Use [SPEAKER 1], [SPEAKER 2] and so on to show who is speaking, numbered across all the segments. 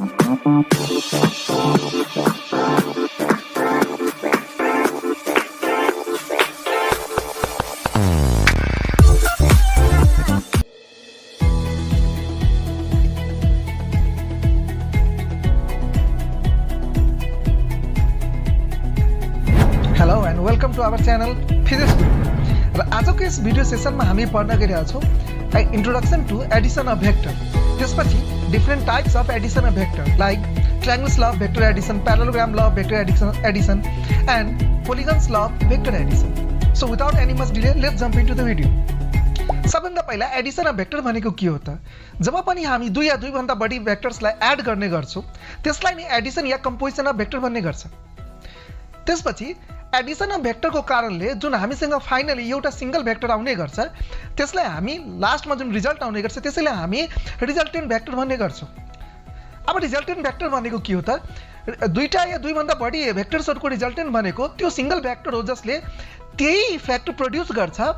[SPEAKER 1] Hello and welcome to our channel physics Guru. र आजको यस video सेसनमा हामी पढ्न गइरहेका छौँ introduction to addition of vector. त्यसपछि different types of addition of vector like triangles law of vector addition, parallelogram law of vector addition and polygons law of vector addition. So without any much delay let's jump into the video. सबभन्दा पहिला addition of vector भनेको के हो त? जब पनि हामी दुई या दुईभन्दा बढी भेक्टर्सलाई एड गर्ने गर्छौँ त्यसलाई नै एडिशन या कम्पोजिसन अफ भेक्टर भन्ने गर्छ। त्यसपछि एडिशन अफ भेक्टर को कारणले जुन हामीसँग फाइनली एउटा सिंगल भेक्टर आउने गर्छ त्यसलाई हामी लास्टमा जुन रिजल्ट आउने गर्छ त्यसैलाई हामी रिजल्टेन्ट भेक्टर भन्ने गर्छौँ। अब रिजल्टेन्ट भेक्टर भनेको के हो त? दुईटा या दुईभन्दा बढी भेक्टर्सहरूको रिजल्टेन्ट भनेको त्यो सिंगल भेक्टर हो जसले त्यही इफेक्ट प्रोड्युस गर्छ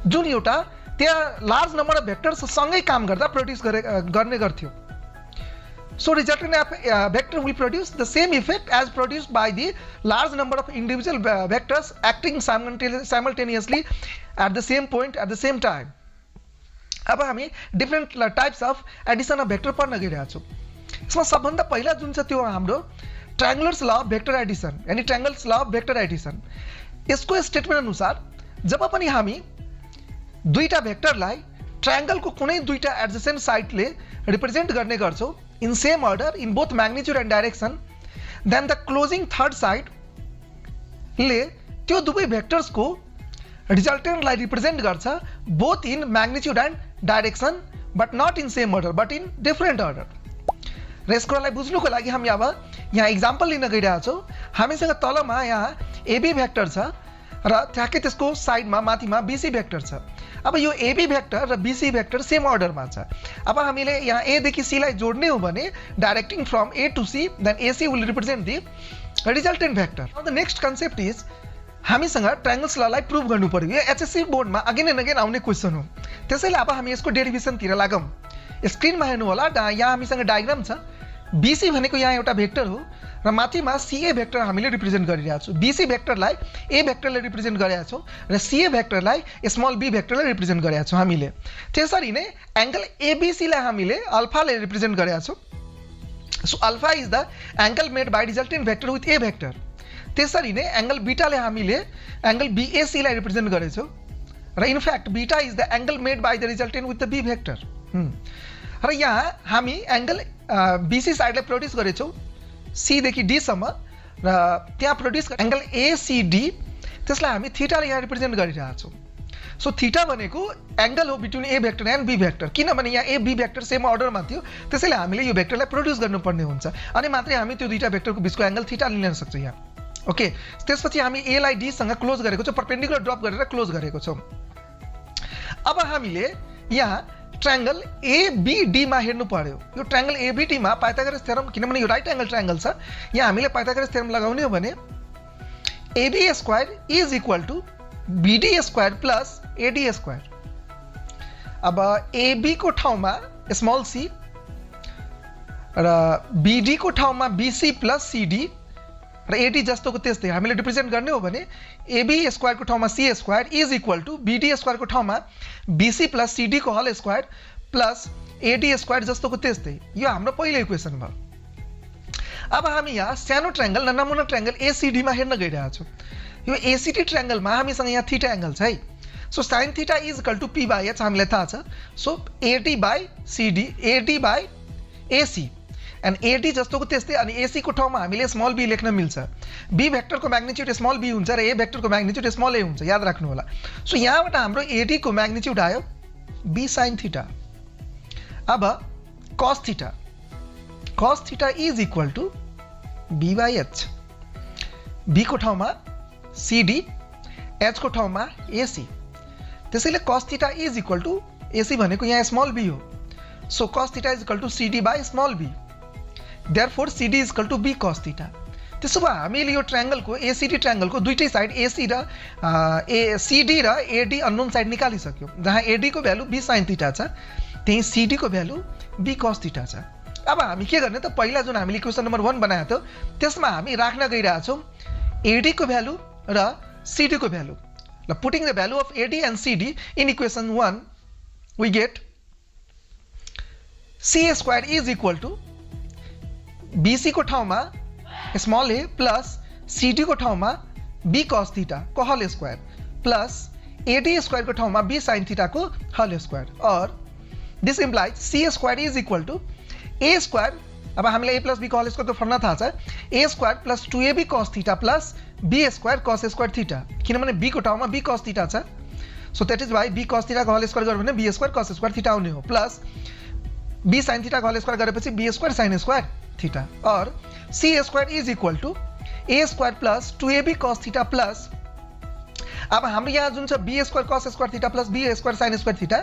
[SPEAKER 1] जुन एउटा त्यहाँ लार्ज नम्बर अफ भेक्टर्स सँगै काम गर्दा प्रोड्युस गर्ने गर्थ्यो। So resultant vector will produce the same effect as produced by the large number of individual vectors acting simultaneously at the same point at the same time. अब हामी different types of addition of vector पढ्न गइरहेका छौँ। यसमा सबभन्दा पहिला जुन छ त्यो हाम्रो triangles law of vector addition यानी triangles law of vector addition. यसको स्टेटमेन्ट अनुसार जब पनि हामी दुईटा भेक्टरलाई ट्रायंगलको कुनै दुईटा एडजेसेन्ट साइडले रिप्रेजेन्ट गर्ने गर्छौँ in same order in both magnitude and direction, then the closing third side ले त्यो दुवै भेक्टर्स को रिजल्टेन्ट लाई रिप्रेजेन्ट गर्छ both in magnitude and direction but not in same order but in different order। र यसको लागि बुझ्नुको लागि हामी अब यहाँ एक्जाम्पल लिन गइरहेका छौँ। हामीसँग तलमा यहाँ एबी भेक्टर छ र ठ्याक्कै त्यसको साइडमा माथिमा बीसी भेक्टर छ। अब यो एबी भेक्टर र बीसी भेक्टर सेम अर्डरमा छ। अब हामीले यहाँ ए देखि सी लाई जोड्ने हो भने directing from A to C then AC will represent the resultant vector. The next concept is हामीसँग ट्रायंगल्स ललाई प्रुभ गर्नु पर्यो। यो एचएससी बोर्डमा अगेन एन्ड अगेन आउने क्वेसन हो। त्यसैले अब हामी यसको डेरिभेसनतिर लागौँ। स्क्रिनमा हेर्नु होला, यहाँ हामीसँग डायग्राम छ। बीसी भनेको यहाँ एउटा भेक्टर हो र माथिमा सीए भेक्टर हामीले रिप्रेजेन्ट गरिरहेका छौँ। बीसी भेक्टरलाई ए भेक्टरले रिप्रेजेन्ट गरेका छौँ र सीए भेक्टरलाई स्मल बी भेक्टरले रिप्रेजेन्ट गरेका छौँ हामीले। त्यसरी नै एंगल एबीसीलाई हामीले अल्फाले रिप्रेजेन्ट गरेका छौँ। So alpha is the angle made by resultant vector with A vector. त्यसरी नै एंगल बीटाले हामीले एंगल बीएसीलाई रिप्रेजेन्ट गरेछौँ र in fact beta is the angle made by the resultant with the B vector. र यहाँ हामी एंगल बीसी साइडलाई प्रोड्युस गरेछौँ सी देखि डी सम्म र त्यहाँ प्रोड्युस एंगल एसीडी त्यसलाई हामी थीटाले यहाँ रिप्रेजेन्ट गरिरहेका छौँ। सो थीटा भनेको एंगल हो between A vector and B vector. किनभने यहाँ ए बी भेक्टर सेम अर्डरमा थियो त्यसैले हामीले यो भेक्टरलाई प्रोड्युस गर्नुपर्ने हुन्छ अनि मात्रै हामी त्यो दुईटा भेक्टरको बिचको एंगल थीटा लिन सक्छौँ यहाँ। ओके, त्यसपछि हामी ए लाई डी सँग क्लोज गरेको छौँ, परपेन्डिकुलर ड्रप गरेर क्लोज गरेको छौँ। अब हामीले यहाँ ट्रायंगल एबीडी मा हेर्नु पर्यो। यो ट्रायंगल एबीडी मा पाइथागोरस थ्योरम, किनभने यो राइट एंगल ट्रायंगल छ, यहाँ हामीले पाइथागोरस थ्योरम लगाउने हो भने AB square is equal to BD square plus AD square. अब एबी को ठाउँमा स्मल सी र बीडी को ठाउँमा बीसी प्लस सीडी र एडी जस्तोको त्यस्तै हामीले रिप्रेजेन्ट गर्ने हो भने एबी स्क्वायर को ठाउँमा C square is equal to BD square को ठाउँमा बीसी प्लस सीडी को whole square plus AD square जस्तोको त्यस्तै। यो हाम्रो पहिलो इक्वेसन भयो। अब हामी यहाँ सानो ट्रायंगल र नमुना ट्रायंगल एसीडी मा हेर्न गइरहेका छौँ। यो एसीडी ट्रायंगलमा हामीसँग यहाँ थीटा एंगल छ है। So sine theta is equal to P by H हामीलाई थाहा छ। So AD by CD AD by AC and AD जस्तोको त्यस्तै अनि एसी को ठाउँमा हामीले स्मल बी लेख्न मिल्छ। बी भेक्टरको म्याग्निट्युड स्मल बी हुन्छ र ए भेक्टरको म्याग्निट्युड स्मल ए हुन्छ, याद राख्नु होला। सो यहाँबाट हाम्रो एडी को म्याग्निट्युड आयो बी साइन थीटा। अब cos theta is equal to B by H. B को ठाउँमा सीडी, एच को ठाउँमा एसी। त्यसैले cos theta is equal to AC भनेको यहाँ स्मल बी हो। So cos theta is equal to CD by small B. Therefore CD is equal to B cos theta। त्यसो भए हामीले यो ट्रायंगलको एसीडी ट्रायंगलको दुईटै साइड एसी र सीडी र एडी अननोन साइड निकालिसक्यौँ। जहाँ एडी को भ्यालु B sin थीटा छ त्यही सीडी को भ्यालु B cos थीटा छ। अब हामी के गर्ने त पहिला जुन हामीले इक्वेसन नम्बर 1 बनाएको थियो त्यसमा हामी राख्न गइरहेछौं AD को भ्यालु र CD को भ्यालु ल putting the value of AD and CD in equation 1 we get C² is equal to BC को ठाउँमा स्मल a प्लस CD को ठाउँमा B cos थीटा को whole square plus AD square को ठाउँमा B sin थीटा को whole square और this implies C² is equal to A square अब हामीले a प्लस b को होल स्क्वायर को फर्मुला थाहा छ a square plus 2ab cos theta plus b square cos square theta किनभने b को ठाउँमा b cos थीटा छ so that is why b cos theta को होल स्क्वायर गर्यो भने b square cos square theta आउने हो प्लस b sin थीटा को होल स्क्वायर गरेपछि b square sin square theta और C² is equal to a square plus 2ab cos theta plus अब हाम्रो यहाँ जुन छ b square cos square theta plus b square sin square theta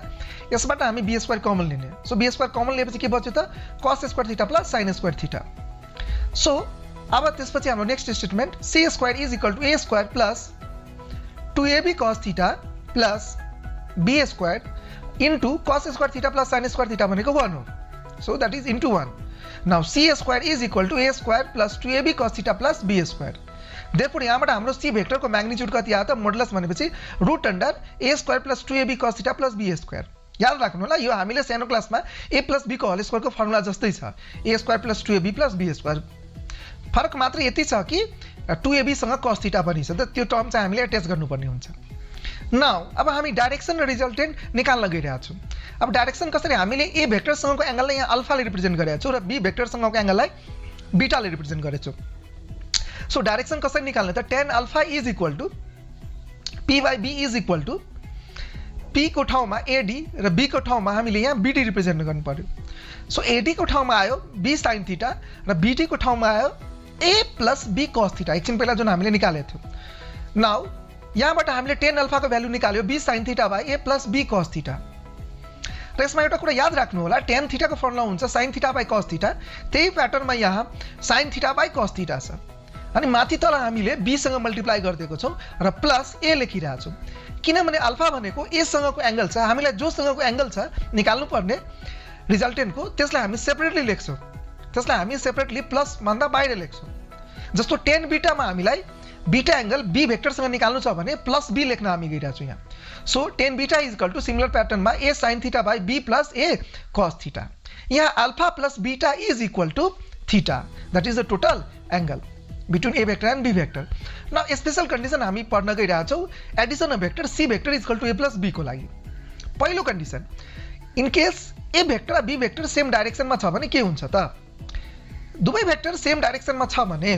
[SPEAKER 1] यसबाट हामी b स्क्वायर कमन लिने सो b स्क्वायर कमन लिएपछि के बच्यो त cos square theta plus sin square theta so अब त्यसपछि हाम्रो next statement C² is equal to a square plus 2ab cos theta plus b square into cos square theta plus sin square theta भनेको 1 हो so that is into 1 now C² is equal to a square plus 2ab cos theta plus b square therefore यहाँबाट हाम्रो C vector को magnitude कति आयो त modulus भनेपछि root under a square plus 2ab cos theta plus b square याद राख्नु होला यो हामीले सानो क्लासमा a प्लस b को होल स्क्वायर को फर्मुला जस्तै छ a square plus 2ab plus b square फरक मात्र यति छ कि 2ab सँग cos थीटा पनि छ त त्यो टर्म चाहिँ हामीले अट्याच गर्नुपर्ने हुन्छ नाउ अब हामी डाइरेक्सन र रिजल्टेन्ट निकाल्न गइरहेका छौं अब डाइरेक्सन कसरी हामीले a भेक्टर सँगको एंगललाई यहाँ अल्फा ले रिप्रेजेन्ट गरेका छौं र b भेक्टर सँगको एंगललाई बीटा ले रिप्रेजेन्ट गरेका छौं सो डाइरेक्सन कसरी निकाल्ने त tan alpha is equal to p by b is equal to p को ठाउँमा ad र b को ठाउँमा हामीले यहाँ bd रिप्रेजेन्ट गर्नु पर्यो सो ad को ठाउँमा आयो b sin थीटा र bd को ठाउँमा आयो a plus b cos theta एकछिन पहिला जुन हामीले निकालेको थियो नाउ यहाँबाट हामीले tan अल्फा को भ्यालु निकाल्यो b sin theta by a plus b cos theta र यसमा एउटा कुरा याद राख्नु होला tan थीटा को फर्मुला हुन्छ sin theta by cos theta त्यही प्याटर्नमा यहाँ sin theta by cos theta छ अनि माथि तल हामीले b सँग मल्टिप्लाई गर्दिएको छौं र प्लस a लेखिरहेको छौं किनभने अल्फा भनेको a सँगको एंगल छ हामीलाई जो सँगको एंगल छ निकाल्नु पर्ने रिजल्टेन्ट को त्यसलाई हामी सेपरेटली लेख्छौं त्यसलाई हामी सेपरेटली प्लस भन्दा बाहिर लेख्छौं जस्तो tan बीटा मा हामीलाई बीटा एंगल b भेक्टर सँग निकाल्नु छ भने प्लस b लेख्न हामी गइरहेको छौं यहाँ so tan beta is equal to similar प्याटर्नमा a sin theta by b plus a cos theta यहाँ alpha plus beta is equal to theta that is the total angle between a vector and b vector now special condition हामी पढ्न गइरहेका छौं addition of vector c vector is equal to a plus b को लागि पहिलो condition in case a vector र b vector same डाइरेक्सनमा छ भने के हुन्छ त दुवै भेक्टर सेम डाइरेक्सनमा छ भने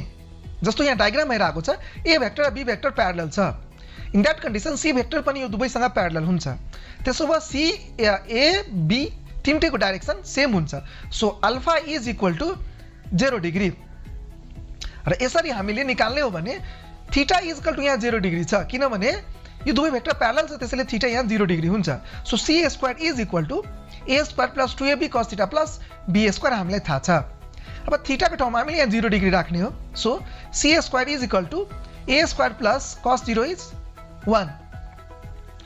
[SPEAKER 1] जस्तो यहाँ डायग्राम हेरिरहेको छ a भेक्टर र b भेक्टर प्यारलल छ in that condition c vector पनि यो दुवैसँग प्यारलल हुन्छ त्यसो भए c a b तीनटैको डाइरेक्सन सेम हुन्छ so alpha is equal to 0 degree र यसरी हामीले निकाल्ने हो भने थीटा इज इक्वल टु यहाँ 0 डिग्री छ किनभने यो दुवै भेक्टर प्यारलल छ त्यसैले थीटा यहाँ 0 डिग्री हुन्छ so C² is equal to a square plus 2ab cos theta plus b square हामीलाई थाहा छ अब थीटा को ठाउँमा हामीले यहाँ 0 डिग्री राख्ने हो so C² is equal to a square plus cos 0 इज 1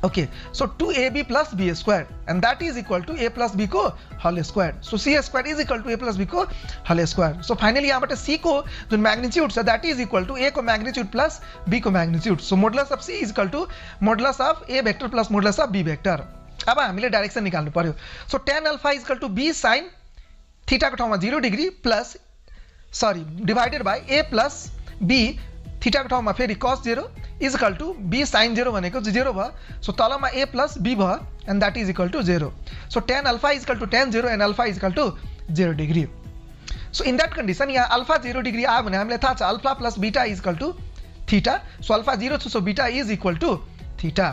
[SPEAKER 1] okay so 2ab plus b square and that is equal to a plus b को whole square so C² is equal to a plus b को whole square so finally यहाँबाट c को जुन magnitude छ that is equal to a को magnitude plus b को magnitude so modulus of c is equal to modulus of a vector plus modulus of b vector अब हामीले direction निकाल्नु पर्यो so tan alpha is equal to b sin theta को ठाउँमा 0 degree plus sorry divided by a plus b theta को ठाउँमा फेरि cos 0 is equal to b sin 0 भनेको 0 भयो so Talma a plus b भयो and that is equal to 0 so tan alpha is equal to tan 0 and alpha is equal to 0 degree so in that condition यहाँ alpha 0 degree आयो भने हामीलाई थाहा छ alpha plus beta is equal to theta so alpha 0 छ so beta is equal to theta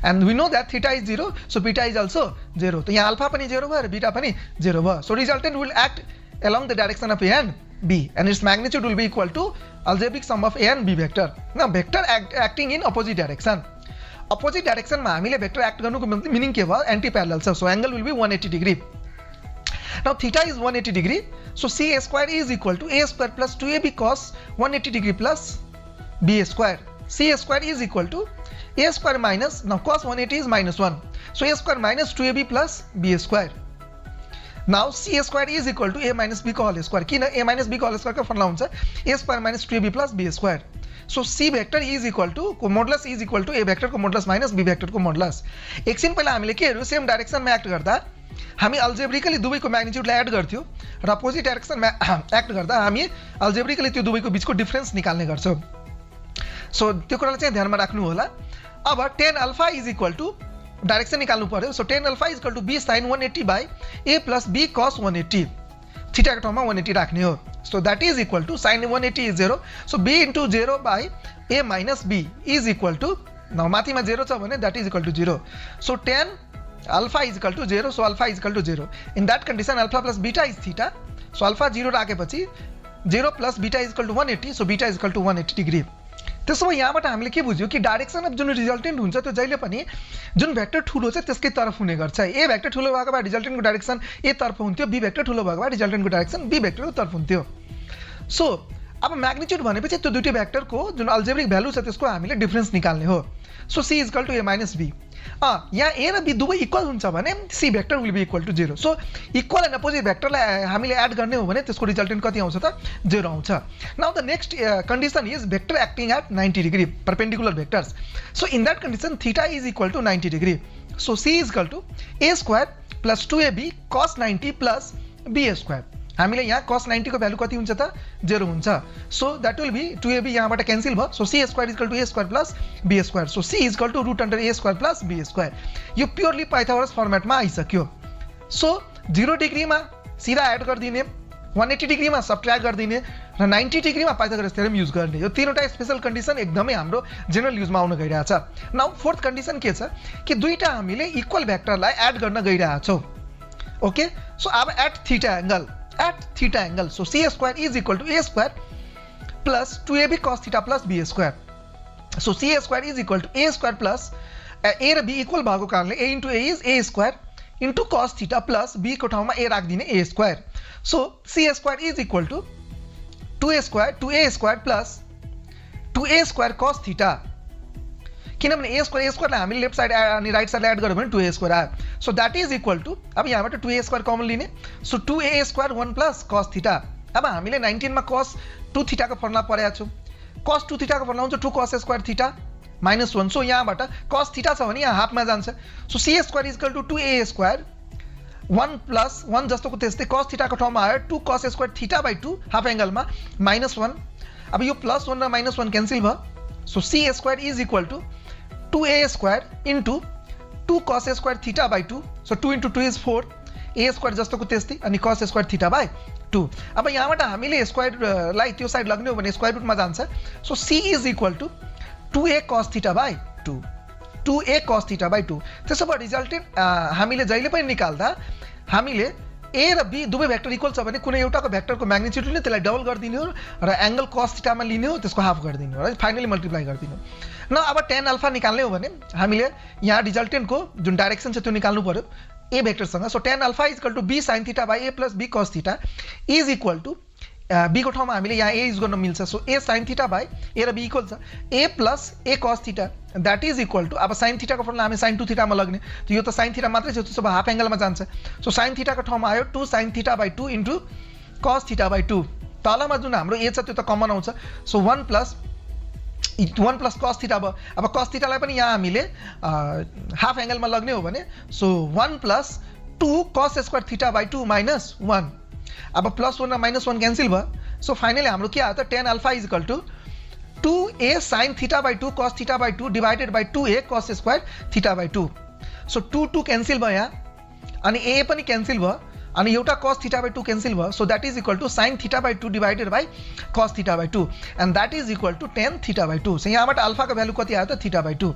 [SPEAKER 1] and we know that theta is 0 so beta is also 0 तो यहाँ alpha पनि 0 भयो र beta पनि 0 भयो so resultant will act along the direction of a and b and its magnitude will be equal to algebraic sum of a and b vector now vector acting in opposite direction मा हामीले vector act गर्नुको meaning के भयो anti parallel छ so angle will be 180 degree now theta is 180 degree so C² is equal to a square plus 2ab cos 180 degree plus b square C² is equal to a square minus now cos 180 is minus 1 so a square minus 2ab plus b square now C square is equal to A minus B को whole square किन A minus B को whole square का formula हुन्छ A square minus 2ab plus B square so C vector is equal to को modulus is equal to A vector को modulus minus B vector को modulus एकछिन पहिला हामीले के हेर्यो सेम डाइरेक्सनमा एक्ट गर्दा हामी अल्जेब्रिकली दुवैको म्याग्निट्युडलाई एड गर्थ्यौ र अपोजिट डाइरेक्सनमा एक्ट गर्दा हामी अल्जेब्रिकली त्यो दुवैको बीचको डिफरेन्स निकाल्ने गर्छौं सो त्यो कुरालाई चाहिँ ध्यानमा राख्नु होला अब tan alpha is equal to direction निकाल्नु पर्यो so tan alpha is equal to b sin 180 by a plus b cos 180 theta को ठाउँमा 180 राख्ने हो so that is equal to sin 180 is 0 so b into 0 by a minus b is equal to न माथिमा 0 छ भने that is equal to 0 so tan alpha is equal to 0 so alpha is equal to 0 in that condition alpha plus beta is theta so alpha 0 राखेपछि 0 plus beta is equal to 180 so beta is equal to 180 degree त्यसो भए यहाँबाट हामीले के बुझ्यो कि direction of जुन resultant हुन्छ त्यो जहिले पनि जुन भेक्टर ठुलो छ त्यसकै तर्फ हुने गर्छ ए भेक्टर ठुलो भएको भए रिजल्टेन्टको डाइरेक्सन ए तर्फ हुन्थ्यो बी भेक्टर ठुलो भएको भए रिजल्टेन्टको डाइरेक्सन बी भेक्टरको तर्फ हुन्थ्यो सो अब म्याग्निट्युड भनेपछि त्यो दुईटै भेक्टरको जुन अल्जेब्रिक भ्यालु छ त्यसको हामीले डिफरेन्स निकाल्ने हो so C is equal to A minus B यहाँ ए र बी दुवै इक्वल हुन्छ भने C vector will be equal to 0 so equal and opposite भेक्टरलाई हामीले एड गर्ने हो भने त्यसको रिजल्टेन्ट कति आउँछ त 0 आउँछ now the next condition is vector acting at 90 degree perpendicular vectors so in that condition theta is equal to 90 degree so C is equal to a square plus 2ab cos 90 plus b square हामीले यहाँ cos 90 को value कति हुन्छ त 0 हुन्छ so that will be 2ab यहाँबाट cancel भयो so c square is equal to a square plus b square so c is equal to root under a square plus b square यो purely Pythagoras फर्मेटमा आइसक्यो so 0 डिग्रीमा सिधा add गरिदिने 180 डिग्रीमा subtract गरिदिने र 90 डिग्रीमा Pythagoras theorem use गर्ने यो तीनवटा स्पेशल कन्डिसन एकदमै हाम्रो जनरल युजमा आउन गइरहेछ नाउ फोर्थ कन्डिसन के छ कि दुईटा हामीले इक्वल भेक्टरलाई एड गर्न गइरहेछौं ओके सो अब at theta angle so c square is equal to a square plus 2ab cos theta plus b square so c square is equal to a square plus a र b equal भएको कारणले a into a is a square into cos theta plus b को ठाउँमा a राख्दिने a square so c square is equal to 2a square plus 2a square cos theta किनभने a square लाई हामीले left side अनि right साइडलाई add गर्यो भने 2a square आयो so that is equal to अब यहाँबाट 2a स्क्वायर कमन लिने so 2a square 1 plus cos theta अब हामीले 19 मा cos 2 थीटा को फर्मुला पढेका छौं cos 2 थीटा को फर्मुला हुन्छ 2 cos square theta minus 1 so यहाँबाट cos थीटा छ भने यहाँ हाफमा जान्छ so c square is equal to 2a square 1 plus 1 जस्तोको त्यस्तै cos थीटा को ठाउँमा आयो 2 cos square theta by 2 half एंगलमा माइनस 1 अब यो प्लस 1 र माइनस 1 क्यान्सल भयो so c square is equal to 2a square into 2 cos square theta by 2 so 2 into 2 is 4 a square जस्तोको त्यस्तै अनि cos स्क्वायर थीटा बाइ 2 अब यहाँबाट हामीले स्क्वायर लाई त्यो साइड लग्ने हो भने स्क्वायर रुटमा जान्छ so c is equal to 2a cos theta by 2 cos theta by 2 त्यसो भए रिजल्टेन्ट हामीले जहिले पनि निकाल्दा हामीले a र b दुवै भेक्टर इक्वल छ भने कुनै एउटाको भेक्टरको म्याग्निट्युड लिने त्यसलाई डबल गरिदिने हो र एंगल cos थीटामा लिने हो त्यसको हाफ गरिदिने हो र फाइनली मल्टिप्लाई गरिदिने हो न अब tan अल्फा निकाल्ने हो भने हामीले यहाँ रिजल्टेन्टको जुन डाइरेक्सन छ त्यो निकाल्नु पर्यो a भेक्टरसँग so tan alpha is equal to b sin theta by a plus b cos theta is equal to b को ठाउँमा हामीले यहाँ a युज गर्न मिल्छ so a sin theta by a र b इक्वल छ a plus a cos theta that is equal to अब sin theta को फर्मुला हामी sin 2 थीटा मा लग्ने त यो त sin थीटा मात्रै छ त्यसो भए हाफ एंगलमा जान्छ सो sin थीटा को ठाउँमा आयो 2 sin theta by 2 into cos theta by 2 तलमा जुन हाम्रो a छ त्यो त कमन आउँछ सो 1 प्लस cos थीटा भयो अब cos थीटालाई पनि यहाँ हामीले हाफ एंगलमा लग्ने हो भने so 1 plus 2 cos square theta by 2 minus 1 अब प्लस 1 र माइनस 1 क्यान्सल भयो सो फाइनली हाम्रो के आयो त tan alpha is equal to 2a sin theta by 2 cos theta by 2 divided by 2a cos square theta by 2 so 2 cancel भयो यहाँ अनि a पनि क्यान्सल भयो अनि एउटा cos थीटा बाइ 2 क्यान्सल भयो so that is equal to sin theta by 2 divided by cos theta by 2 and that is equal to tan theta by 2 so यहाँबाट alpha को भ्यालु कति आयो त थीटा बाइ 2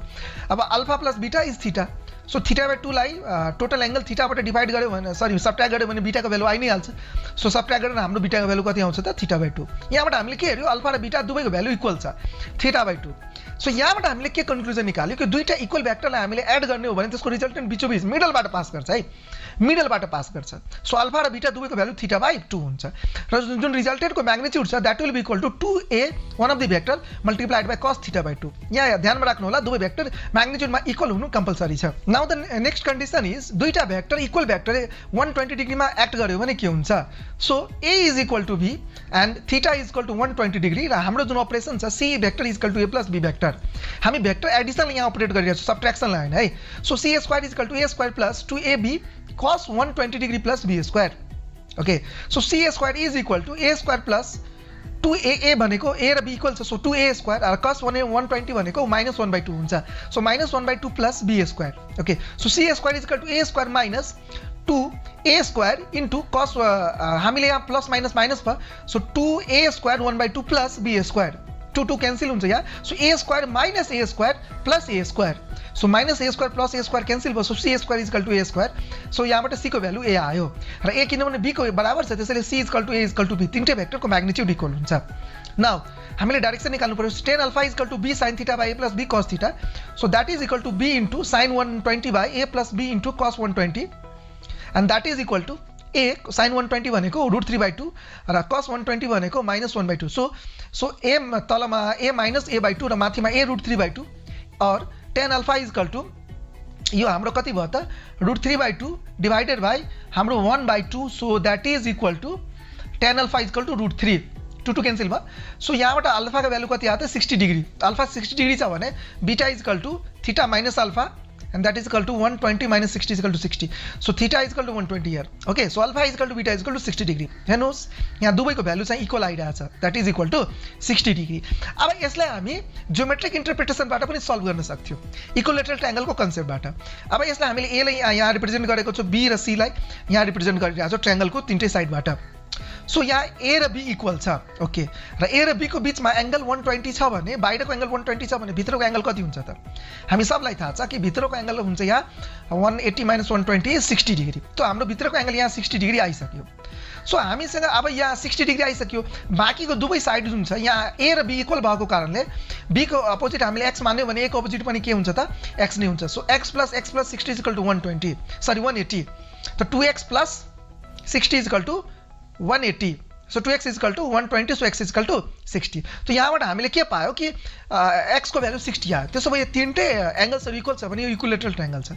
[SPEAKER 1] अब alpha plus beta is theta so theta by 2 लाई total angle थीटाबाट divide गर्यो भने sorry subtract गर्यो भने बीटा को भ्यालु आइ नै हाल्छ सो सबट्र्याक्ट गरेर हाम्रो बीटा को भ्यालु कति आउँछ त थीटा बाइ 2 यहाँबाट हामीले के हेर्यो अल्फा र बीटा दुवैको भ्यालु इक्वल छ थीटा बाइ 2 सो यहाँबाट हामीले के कन्क्लुजन निकाल्यो कि दुईटा इक्वल भेक्टरलाई हामीले एड गर्ने हो भने त्यसको रिजल्टेन्ट बिचोबिच मिडलबाट पास गर्छ है, मिडलबाट पास गर्छ। सो अल्फा र बीटा दुवैको भ्यालु θ/2 हुन्छ र जुन रिजल्टेन्टको म्याग्निट्युड छ that will be equal to 2a one of the vector multiplied by cos θ/2। यहाँ ध्यानमा राख्नु होला दुवै भेक्टर म्याग्निट्युडमा इक्वल हुनु कम्पलसरी छ। Now the next condition is दुईटा भेक्टर इक्वल भेक्टर 120 डिग्रीमा एक्ट गर्यो भने के हुन्छ। So a is equal to b and θ is equal to 120 degree र हाम्रो जुन अपरेसन छ c vector is equal to a plus b vector, हामी भेक्टर एडिसन यहाँ अपरेट गरिरहेको छौँ, सब्ट्र्याक्सनलाई होइन है। So c square is equal to a square plus 2ab cos 120 degree plus b square. Okay, so c square is equal to a square plus 2a भनेको a र b equal छ, so 2a square र cos 120 भनेको -1/2 हुन्छ, so -1/2 plus b square. Okay, so c square is equal to a square minus 2a square into cos, हामीले यहाँ plus minus minus भयो, so 2a square 1/2 plus b square, 2 cancel हुन्छ यहाँ। So a square minus a square plus a square, so minus a square plus a square cancel भयो, so c square is equal to a square. So यहाँबाट c को value a आयो र a किनभने b को बराबर छ त्यसैले c is equal to a is equal to b, तीनटै भेक्टरको म्याग्निट्युड इक्वल हुन्छ। नाउ हामीले डाइरेक्सन निकाल्नु पर्यो, tan alpha is equal to b sin θ/a plus b cos θ, so that is equal to b into sin 120/a plus b into cos 120 and that is equal to a sin 120 भनेको √3/2 र cos 120 भनेको -1/2। So a तलमा a minus a/2 र माथिमा a √3/2 और tan alpha is equal to यो हाम्रो कति भयो त √3/2 डिभाइडेड बाई हाम्रो 1/2, so that is equal to tan alpha is equal to √3, 2 cancel भयो। सो यहाँबाट अल्फाको भ्यालु कति आयो त 60 डिग्री, अल्फा 60 डिग्री छ भने beta is equal to θ minus alpha and that is equal to 120 minus 60 is equal to 60. So theta is equal to 120 here. Okay, so alpha is equal to beta is equal to 60 degree. हेर्नुहोस् यहाँ दुवैको value चाहिँ equal आइरहेछ, that is equal to 60 degree. अब यसलाई हामी geometric इन्टरप्रिटेसनबाट पनि solve गर्न सक्थ्यौँ, इक्विलेटरल ट्रायंगलको कन्सेप्टबाट। अब यसलाई हामीले ए लाई यहाँ रिप्रेजेन्ट गरेको छौँ, बी र सी लाई यहाँ रिप्रेजेन्ट गरिरहेको छौँ ट्रायंगलको तीनटै साइडबाट। सो यहाँ ए र बी इक्वल छ, ओके, र ए र बी को बीचमा एंगल 120 छ भने बाहिरको एंगल 120 छ भने भित्रको एंगल कति हुन्छ त? हामी सबलाई थाहा छ कि भित्रको एंगल हुन्छ यहाँ 180 - 120 60 डिग्री। तो हाम्रो भित्रको एंगल यहाँ 60 डिग्री आइसक्यो। सो हामीसँग अब यहाँ 60 डिग्री आइसक्यो, बाँकीको दुवै साइड जुन छ यहाँ ए र बी इक्वल भएको कारणले बी को अपोजिट हामीले एक्स मान्यो भने ए को अपोजिट पनि के हुन्छ त? एक्स नै हुन्छ। सो x + x + 60 = 120, सरी 180, तो 2x + 60 = 180, so 2x = 120, so x = 60। तो यहाँबाट हामीले के पायो कि x को भ्यालु 60 आयो। त्यसो भए यो तीनटै एंगल्सहरु इक्वल छ भने यो इक्विलेटरल ट्रायंगल छ,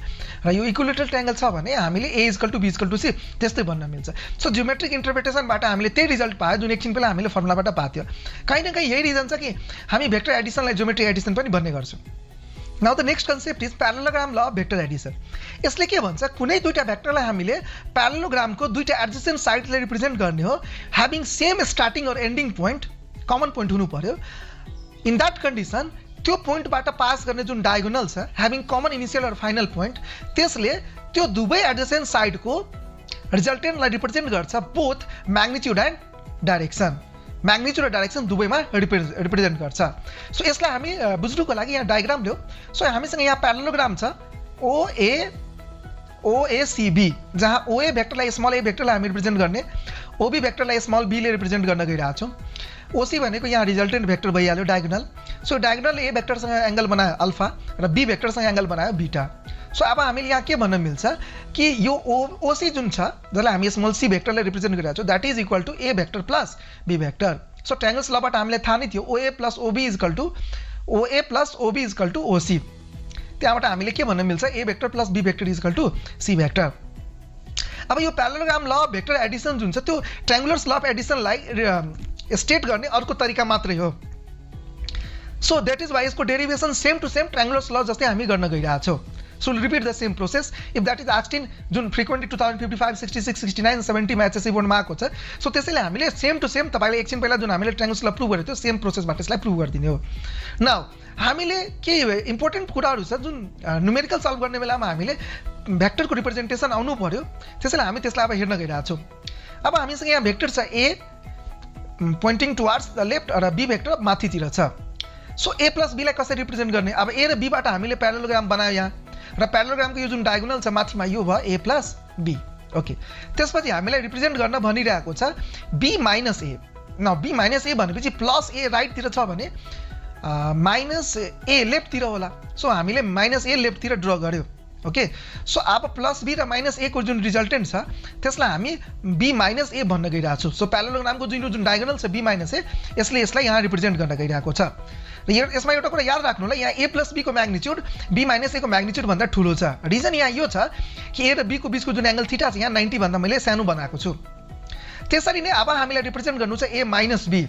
[SPEAKER 1] र यो इक्विलेटरल ट्रायंगल छ भने हामीले a = b = c त्यस्तै भन्न मिल्छ। सो ज्योमेट्रिक इन्टरप्रिटेसनबाट हामीले त्यही रिजल्ट पायो जुन एकछिन पहिला हामीले फर्मुलाबाट पाथ्यो। कहीं न कहीं यही रिजन छ कि हामी भेक्टर एडिसनलाई ज्योमेट्रिक एडिसन पनि भन्ने गर्छौं। Now the next concept is parallelogram law of vector Edison. यसले के भन्छ, कुनै दुईटा भेक्टरलाई हामीले प्यारालेलोग्रामको दुईटा एडजेसेन्ट साइडले रिप्रेजेन्ट गर्ने हो, ह्याभिङ सेम स्टार्टिङ और एन्डिङ पोइन्ट, कमन पोइन्ट हुनु पर्यो। इन दैट कन्डिसन त्यो पोइन्टबाट पास गर्ने जुन डायगोनल छ, ह्याभिङ कमन इनिशियल और फाइनल पोइन्ट, त्यसले त्यो दुवै एडजेसेन्ट साइडको रिजल्टेन्टलाई रिप्रेजेन्ट गर्छ, both magnitude and direction. Magnitude र डाइरेक्सन दुवैमा रिप्रेजेन्ट गर्छ। सो यसलाई हामी बुझ्नुको लागि यहाँ डायग्राम ल्याऊ। सो हामीसँग यहाँ प्यारालेलोग्राम छ OACB, जहाँ OA भेक्टरलाई स्मल a भेक्टरलाई हामी रिप्रेजेन्ट गर्ने, OB भेक्टरलाई स्मल b ले रिप्रेजेन्ट गर्न गइरहेको छौँ। OC भनेको यहाँ रिजल्टेन्ट भेक्टर भइहाल्यो डायगोनल। सो डायगोनल a भेक्टरसँग एंगल बनायो अल्फा र b भेक्टरसँग एंगल बनायो बीटा। सो अब हामीले यहाँ के भन्न मिल्छ कि यो OC जुन छ जसलाई हामी स्मल c भेक्टरलाई रिप्रेजेन्ट गरिरहेको छौँ, that is equal to a vector plus b vector. So triangles लबाट हामीले थाहा नै थियो OA + OB = OC। त्यहाँबाट हामीले के भन्न मिल्छ, a vector plus b vector is equal to c vector. अब यो प्यारालेलोग्राम ल अफ भेक्टर एडिसन जुन छ त्यो ट्रायंगुलर्स ल अफ एडिसनलाई स्टेट गर्ने अर्को तरिका मात्रै हो। सो दैट इज वाइ यसको डेरिवेसन सेम टु सेम ट्रायंगुलर्स ल जस्तै हामी गर्न गइरहेका छौँ। So we'll repeat the same process if that is asked in जुन frequently 2055, 66, 69, 70 मा एचएससी बोर्डमा आएको छ। सो त्यसैले हामीले सेम टु सेम तपाईले एकछिन पहिला जुन हामीले ट्रायंगल्स ल प्रुभ गरेको थियो सेम प्रोसेसबाट यसलाई प्रुभ गरिदिने हो। नाउ हामीले के इम्पोर्टेन्ट कुराहरू छ जुन न्युमेरिकल सल्भ गर्ने बेलामा हामीले भेक्टरको रिप्रेजेन्टेसन आउनु पर्यो, त्यसैले हामी त्यसलाई अब हेर्न गइरहेका छौँ। अब हामीसँग यहाँ भेक्टर छ a pointing towards the left र b भेक्टर माथितिर छ। सो a + b लाई कसरी रिप्रेजेन्ट गर्ने? अब a र b बाट हामीले प्यारालेलोग्राम बनायो यहाँ, र प्यारालेलोग्रामको यो जुन डायगोनल छ माथिमा यो भयो a + b। ओके, त्यसपछि हामीलाई रिप्रेजेन्ट गर्न भनिरहेको छ b - a। न b - a भनेपछि प्लस a राइटतिर छ भने माइनस ए लेफ्टतिर होला सो हामीले माइनस ए लेफ्टतिर ड्र गर्यो ओके सो अब प्लस बी र माइनस ए को जुन रिजल्टेन्ट छ त्यसलाई हामी बी माइनस ए भन्न गइरहेको छु सो प्यारालेलोग्रामको जुन डायगोनल छ बी माइनस ए यसले यसलाई यहाँ रिप्रेजेन्ट गर्न गइरहेको छ र यसमा एउटा कुरा याद राख्नु होला यहाँ ए प्लस बी को म्याग्निट्युड बी माइनस ए को म्याग्निट्युड भन्दा ठुलो छ रिजन यहाँ यो छ कि ए र बी को बीचको जुन एंगल थीटा छ यहाँ 90 भन्दा मैले सानो बनाएको छु त्यसरी नै अब हामीलाई रिप्रेजेन्ट गर्नु छ ए माइनस बी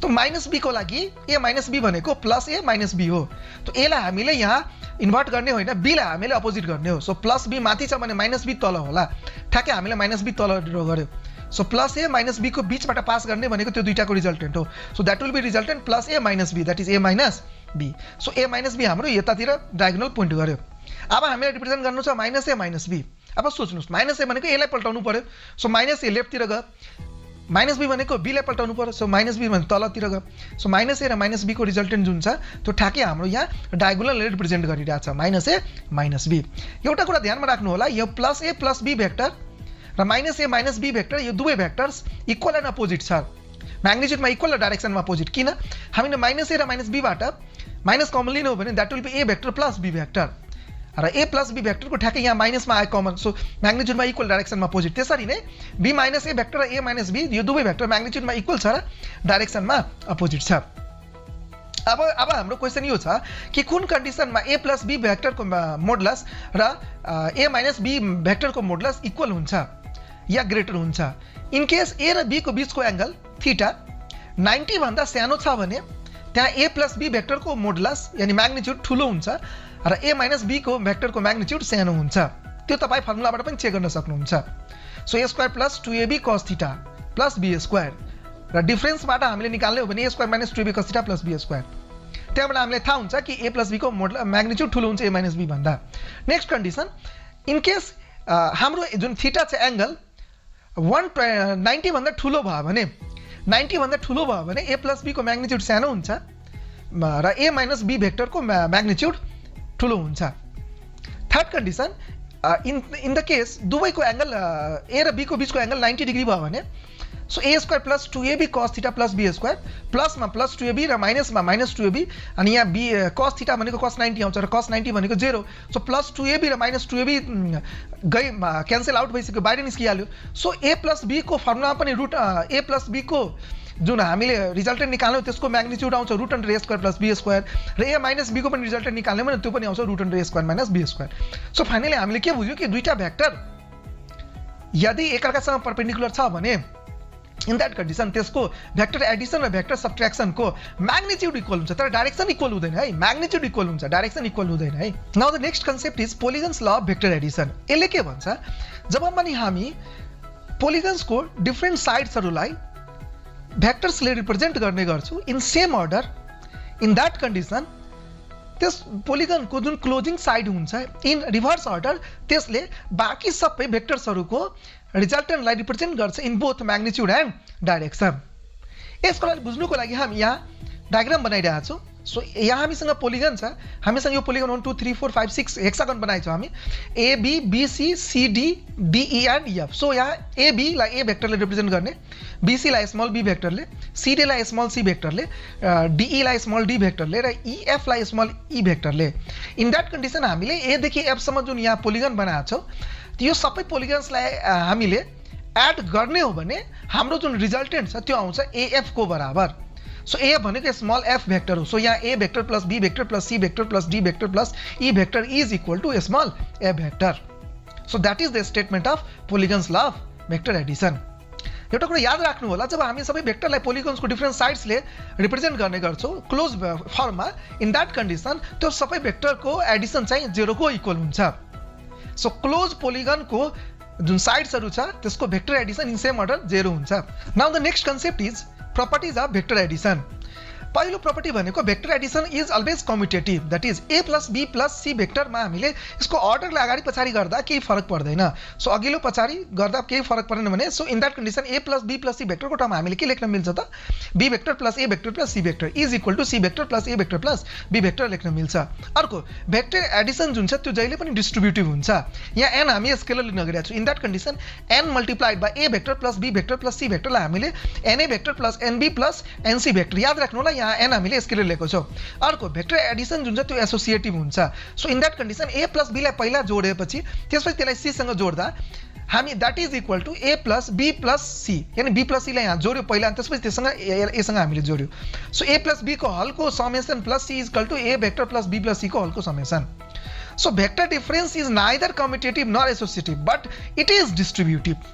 [SPEAKER 1] तो माइनस बी को लागि ए माइनस बी भनेको प्लस ए माइनस बी हो तो ए लाई हामीले यहाँ इन्भर्ट गर्ने होइन बी लाई हामीले अपोजिट गर्ने हो सो प्लस बी माथि छ भने माइनस बी तल होला ठ्याक्कै हामीले माइनस बी तल ड्र गर्यो so plus A minus B को बीचबाट पास गर्ने भनेको त्यो दुईटाको रिजल्टेन्ट हो so that will be resultant plus A minus B that is A minus B so A minus B हाम्रो यतातिर डायगोनल पोइन्ट गर्यो अब हामीले रिप्रेजेन्ट गर्नु छ माइनस ए माइनस बी अब सोच्नुहोस् माइनस ए भनेको ए लाई पल्टाउनु पर्यो सो माइनस ए लेफ्टतिर गयो माइनस बी भनेको बी लाई पल्टाउनु पर्यो सो माइनस बी भने तलतिर गयो सो माइनस ए र माइनस बी को रिजल्टेन्ट जुन छ त्यो ठ्याक्कै हाम्रो यहाँ डायगोनल रिप्रेजेन्ट गरिरहेछ माइनस ए माइनस बी एउटा कुरा ध्यानमा राख्नु होला यो plus A plus B vector र minus A minus B vector यो दुवै भेक्टर्स इक्वल एन्ड अपोजिट छ म्याग्निट्युडमा इक्वल र डाइरेक्सनमा अपोजिट किन हामीले माइनस ए र माइनस बीबाट माइनस कमन लिनु हो भने that will be A vector plus B vector र ए प्लस बी भेक्टरको ठ्याक्कै यहाँ माइनसमा आयो कमन सो म्याग्निट्युडमा इक्वल डाइरेक्सनमा अपोजिट त्यसरी नै बी माइनस ए भेक्टर र ए माइनस बी यो दुवै भेक्टर म्याग्निट्युडमा इक्वल छ र डाइरेक्सनमा अपोजिट छ अब हाम्रो क्वेसन यो छ कि कुन कन्डिसनमा ए प्लस बी भेक्टरको मोडुलस र A minus B भेक्टरको modulus equal हुन्छ या ग्रेटर हुन्छ इन केस ए र बी को बीचको एंगल थीटा 90 भन्दा सानो छ भने त्यहाँ ए प्लस बी भेक्टरको मोडुलस यानी म्याग्निट्युड ठुलो हुन्छ र ए माइनस बी को भेक्टरको म्याग्निट्युड सानो हुन्छ त्यो तपाई फर्मुलाबाट पनि चेक गर्न सक्नुहुन्छ so A square plus 2ab cos theta plus B square र डिफरेन्सबाट हामीले निकाल्ने हो भने A square minus 2ab cos theta plus B square त्यहाँबाट हामीलाई थाहा हुन्छ कि ए प्लस बी को म्याग्निट्युड ठुलो हुन्छ ए माइनस बी भन्दा नेक्स्ट कन्डिसन इन केस हाम्रो जुन थीटा छ एंगल 190 भन्दा ठुलो भयो भने 90 भन्दा ठुलो भयो भने ए प्लस बी को म्याग्निट्युड सानो हुन्छ र ए माइनस बी भेक्टरको म्याग्निट्युड ठुलो हुन्छ third condition in the case दुवैको एंगल ए र बी को बीचको एंगल 90 डिग्री भयो भने so A square plus 2ab cos theta plus B square प्लसमा प्लस 2ab र माइनसमा माइनस 2ab अनि यहाँ बी cos थीटा भनेको cos 90 आउँछ र cos 90 भनेको 0 सो प्लस 2ab र माइनस 2ab गई क्यान्सल आउट भइसक्यो बाहिर निस्किहाल्यो सो ए प्लस बी को फर्मुला पनि रुट ए प्लस बी को जुन हामीले रिजल्टेन्ट निकाल्यौ त्यसको म्याग्निट्युड आउँछ root under A square plus B square र ए माइनस बी को पनि रिजल्टेन्ट निकाल्यौ भने त्यो पनि आउँछ root under A square minus B square so finally हामीले के बुझ्यौ कि दुईटा भेक्टर यदि एकअर्कासँग परपेन्डिकुलर छ भने इन दैट कंडीशन त्यसको भेक्टर एडिसन र भेक्टर सब्ट्र्याक्सन को मैग्निट्यूड इक्वल हुन्छ तर डाइरेक्सन इक्वल हुँदैन है मैग्निट्यूड इक्वल हुन्छ डाइरेक्सन इक्वल हुँदैन है now the next concept is polygons law of vector Edison यसले के भन्छ जब पनि हामी पोलिगन्स को डिफरेंट साइड्सहरुलाई भेक्टर्सले रिप्रेजेन्ट गर्ने गर्छौं in same order in that condition त्यस पोलिगन को जुन क्लोजिङ साइड हुन्छ इन रिभर्स अर्डर त्यसले बाकी सबै भेक्टर्सहरुको रिजल्टेन्टलाई रिप्रेजेन्ट गर्छ in both magnitude and direction यसको लागि बुझ्नुको लागि हामी यहाँ डायग्राम बनाइरहेका छौं सो यहाँ हामीसँग पोलिगन छ हामीसँग यो पोलिगन 1 2 3 4 5 6 हेक्सागन बनाएको छ हामी A B B C C D D E and F so यहाँ ए बी लाई ए भेक्टरले रिप्रेजेन्ट गर्ने बी सी लाई स्मल बी भेक्टरले सी डी लाई स्मल सी भेक्टरले डी ई लाई स्मल डी भेक्टरले र ई एफ लाई स्मल ई भेक्टरले इन दैट कन्डिसन हामीले ए देखि एफ सम्म जुन यहाँ पोलिगन बनाएको छौं यो सबै पोलिगन्सलाई हामीले एड गर्ने हो भने हाम्रो जुन रिजल्टेन्ट छ त्यो आउँछ एएफ को बराबर सो ए भनेको स्मल एफ भेक्टर हो सो यहाँ A vector plus B vector plus C vector plus D vector plus E vector is equal to small A vector so that is the statement of polygons law of vector Edison एउटा कुरा याद राख्नु होला जब हामी सबै भेक्टरलाई पोलिगन्सको different साइड्सले represent गर्ने गर्छौं close फर्ममा इन दैट कन्डिसन त्यो सबै भेक्टरको एडिसन चाहिँ 0 को इक्वल हुन्छ सो क्लोज पोलिगन को जुन साइड्सहरु छ त्यसको vector addition in same order 0 हुन्छ now the next concept is properties of vector addition पहिलो प्रपर्टी भनेको vector addition is always commutative that is A plus B plus C भेक्टरमा हामीले यसको अर्डरलाई अगाडि पछाडी गर्दा केही फरक पर्दैन सो अघिल्लो पछाडी गर्दा केही फरक पर्दैन भने so in that condition A plus B plus C भेक्टरको टर्ममा हामीले के लेख्न मिल्छ त B vector plus A vector plus C vector is equal to C vector plus A vector plus B vector लेख्न मिल्छ अर्को भेक्टर एडिसन जुन छ त्यो जहिले पनि डिस्ट्रिब्युटिभ हुन्छ यहाँ एन हामी स्केलर लिन गइरहेका छौं in that condition N multiplied by A vector plus B vector plus C भेक्टरलाई हामीले N A vector plus N B plus N C vector याद राख्नु होला यहाँ n हामीले स्केलर लिएको छौँ अर्को भेक्टर एडिसन जुन छ त्यो एसोसिएटिभ हुन्छ so in that condition a plus b लाई पहिला जोडेपछि त्यसपछि त्यसलाई c सँग जोड्दा हामी that is equal to a plus b plus c यानी b प्लस c लाई यहाँ जोड्यो पहिला अनि त्यसपछि त्यससँग a सँग हामीले जोड्यो सो a प्लस b को हलको summation plus c is equal to a vector plus b plus c को हलको summation so vector difference is neither commutative nor associative but it is distributive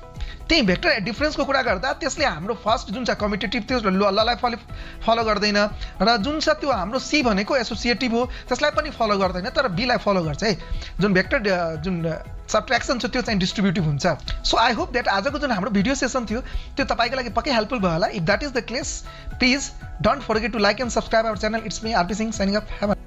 [SPEAKER 1] त्यही भेक्टर डिफरेन्सको कुरा गर्दा त्यसले हाम्रो फर्स्ट जुन छ कम्युटेटिभ त्यो ललाई फलो गर्दैन र जुन छ त्यो हाम्रो सी भनेको एसोसिएटिभ हो त्यसलाई पनि फलो गर्दैन तर बी लाई फलो गर्छ है जुन भेक्टर जुन सब्ट्र्याक्सन छ त्यो चाहिँ डिस्ट्रिब्युटिभ हुन्छ सो आई होप द्याट आजको जुन हाम्रो भिडियो सेसन थियो त्यो तपाईँको लागि पक्कै हेल्पफुल भयो होला if that is the case please don't forget to like and subscribe our channel it's me RP Singh signing of